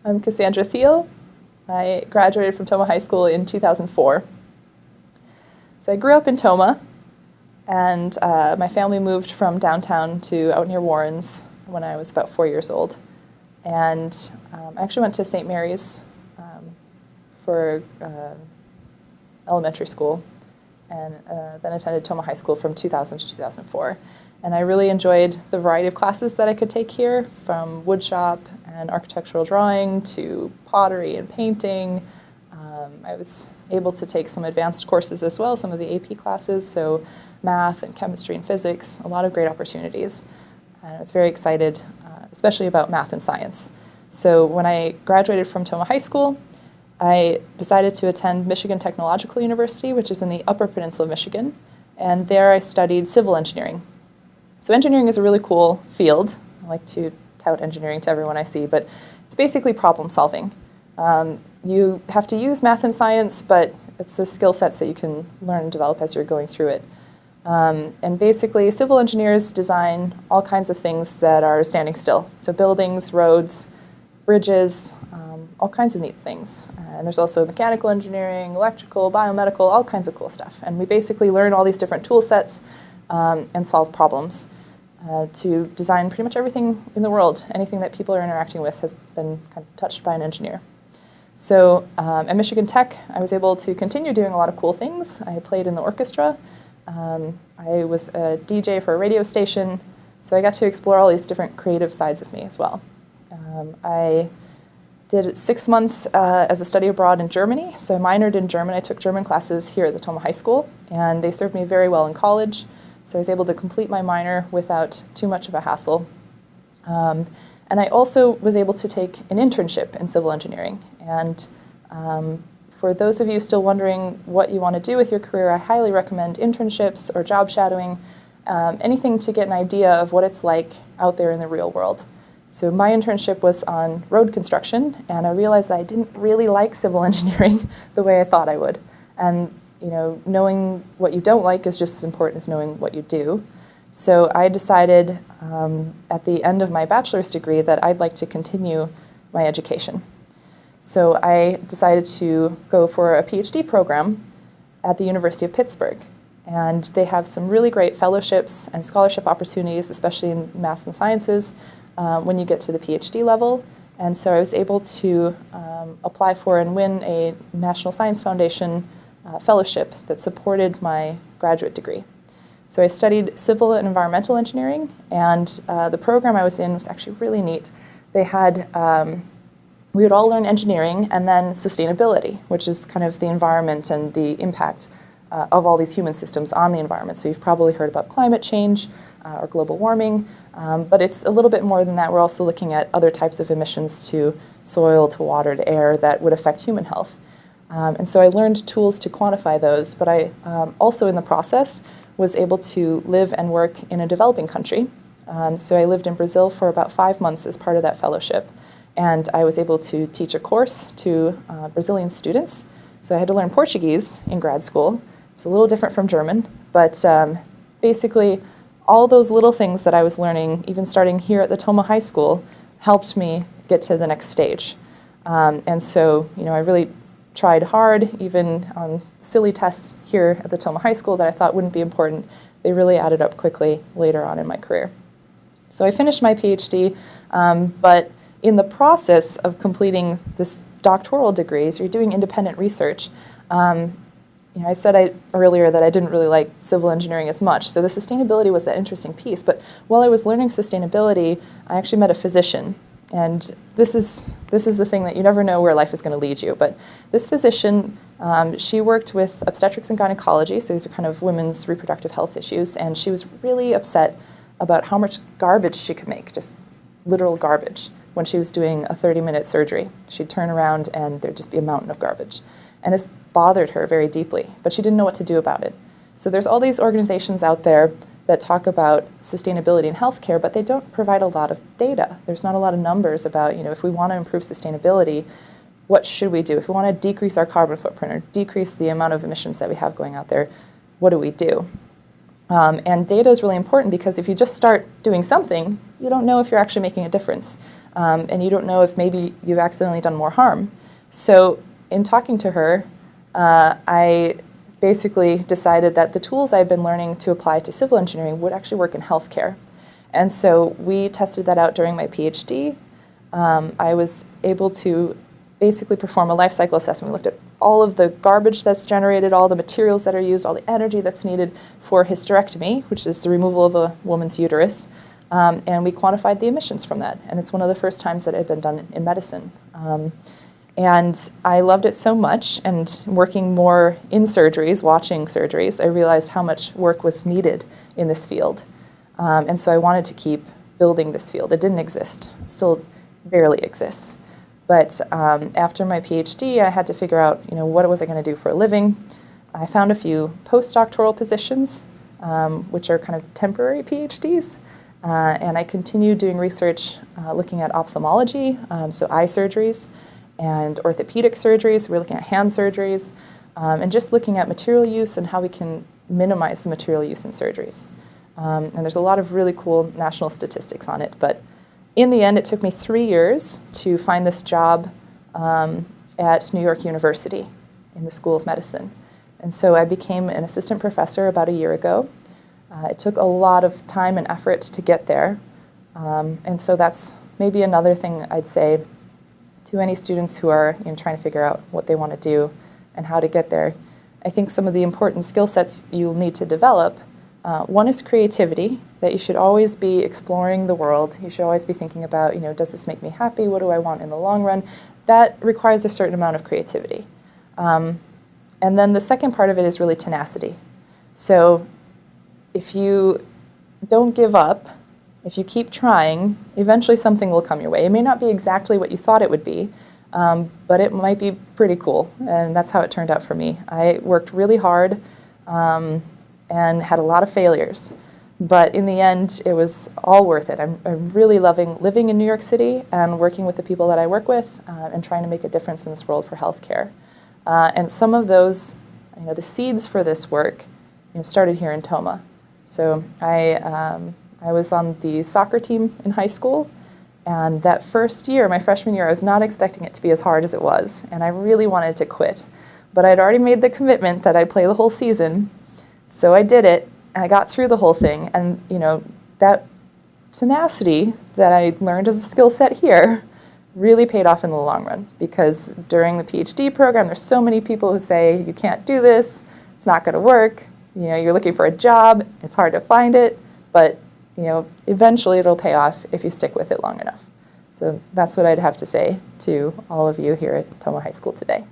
I'm Cassandra Thiel. I graduated from Tomah High School in 2004. So I grew up in Tomah, and my family moved from downtown to out near Warrens when I was about 4 years old. And I actually went to St. Mary's for elementary school, and then attended Tomah High School from 2000 to 2004. And I really enjoyed the variety of classes that I could take here, from woodshop and architectural drawing to pottery and painting. I was able to take some advanced courses as well, some of the AP classes, so math and chemistry and physics, a lot of great opportunities. And I was very excited, especially about math and science. So when I graduated from Tomah High School, I decided to attend Michigan Technological University, which is in the Upper Peninsula of Michigan, and there I studied civil engineering. So engineering is a really cool field. I like to tout engineering to everyone I see, but it's basically problem solving. You have to use math and science, but it's the skill sets that you can learn and develop as you're going through it. And basically, civil engineers design all kinds of things that are standing still. So buildings, roads, bridges, all kinds of neat things. And there's also mechanical engineering, electrical, biomedical, all kinds of cool stuff. And we basically learn all these different tool sets and solve problems to design pretty much everything in the world. Anything that people are interacting with has been kind of touched by an engineer. So at Michigan Tech, I was able to continue doing a lot of cool things. I played in the orchestra. I was a DJ for a radio station. So I got to explore all these different creative sides of me as well. I did 6 months as a study abroad in Germany. So I minored in German. I took German classes here at the Tomah High School, and they served me very well in college. So I was able to complete my minor without too much of a hassle. And I also was able to take an internship in civil engineering. And for those of you still wondering what you want to do with your career, I highly recommend internships or job shadowing, anything to get an idea of what it's like out there in the real world. So my internship was on road construction, and I realized that I didn't really like civil engineering the way I thought I would. And knowing what you don't like is just as important as knowing what you do. So I decided at the end of my bachelor's degree that I'd like to continue my education. So I decided to go for a Ph.D. program at the University of Pittsburgh. And they have some really great fellowships and scholarship opportunities, especially in maths and sciences, when you get to the Ph.D. level. And so I was able to apply for and win a National Science Foundation fellowship that supported my graduate degree. So I studied civil and environmental engineering, and the program I was in was actually really neat. They had, we would all learn engineering and then sustainability, which is kind of the environment and the impact of all these human systems on the environment. So you've probably heard about climate change or global warming, but it's a little bit more than that. We're also looking at other types of emissions to soil, to water, to air that would affect human health. And so I learned tools to quantify those, but I also in the process was able to live and work in a developing country. So I lived in Brazil for about 5 months as part of that fellowship, and I was able to teach a course to Brazilian students. So I had to learn Portuguese in grad school. It's a little different from German, but basically all those little things that I was learning, even starting here at the Tomah High School, helped me get to the next stage. And so, I really tried hard, even on silly tests here at the Tomah High School that I thought wouldn't be important. They really added up quickly later on in my career. So I finished my PhD, but in the process of completing this doctoral degree, so you're doing independent research, I said earlier that I didn't really like civil engineering as much, so the sustainability was that interesting piece. But while I was learning sustainability, I actually met a physician. And this is the thing that you never know where life is going to lead you. But this physician, she worked with obstetrics and gynecology, so these are kind of women's reproductive health issues, and she was really upset about how much garbage she could make, just literal garbage, when she was doing a 30-minute surgery. She'd turn around and there'd just be a mountain of garbage. And this bothered her very deeply, but she didn't know what to do about it. So there's all these organizations out there that talk about sustainability in healthcare, but they don't provide a lot of data. There's not a lot of numbers about, if we want to improve sustainability, what should we do? If we want to decrease our carbon footprint or decrease the amount of emissions that we have going out there, what do we do? And data is really important because if you just start doing something, you don't know if you're actually making a difference. And you don't know if maybe you've accidentally done more harm. So in talking to her, I basically decided that the tools I've been learning to apply to civil engineering would actually work in healthcare. And so we tested that out during my Ph.D. I was able to basically perform a life cycle assessment. We looked at all of the garbage that's generated, all the materials that are used, all the energy that's needed for hysterectomy, which is the removal of a woman's uterus, and we quantified the emissions from that. And it's one of the first times that it had been done in medicine. And I loved it so much, and working more in surgeries, watching surgeries, I realized how much work was needed in this field. And so I wanted to keep building this field. It didn't exist, it still barely exists. But after my PhD, I had to figure out, what was I going to do for a living. I found a few postdoctoral positions, which are kind of temporary PhDs. And I continued doing research looking at ophthalmology, so eye surgeries, and orthopedic surgeries. We're looking at hand surgeries, and just looking at material use and how we can minimize the material use in surgeries. And there's a lot of really cool national statistics on it. But in the end, it took me 3 years to find this job at New York University in the School of Medicine. And so I became an assistant professor about a year ago. It took a lot of time and effort to get there. And so that's maybe another thing I'd say to any students who are trying to figure out what they want to do and how to get there. I think some of the important skill sets you'll need to develop, one is creativity, that you should always be exploring the world. You should always be thinking about, does this make me happy? What do I want in the long run? That requires a certain amount of creativity. And then the second part of it is really tenacity. So if you don't give up, if you keep trying, eventually something will come your way. It may not be exactly what you thought it would be, but it might be pretty cool. And that's how it turned out for me. I worked really hard and had a lot of failures. But in the end, it was all worth it. I'm really loving living in New York City and working with the people that I work with and trying to make a difference in this world for healthcare. And some of those, the seeds for this work, started here in Tomah. So I was on the soccer team in high school, and that first year, my freshman year, I was not expecting it to be as hard as it was, and I really wanted to quit. But I'd already made the commitment that I'd play the whole season, so I did it. I got through the whole thing, and that tenacity that I learned as a skill set here really paid off in the long run, because during the PhD program, there's so many people who say, you can't do this, it's not going to work, you're looking for a job, it's hard to find it, but eventually it'll pay off if you stick with it long enough. So that's what I'd have to say to all of you here at Tomah High School today.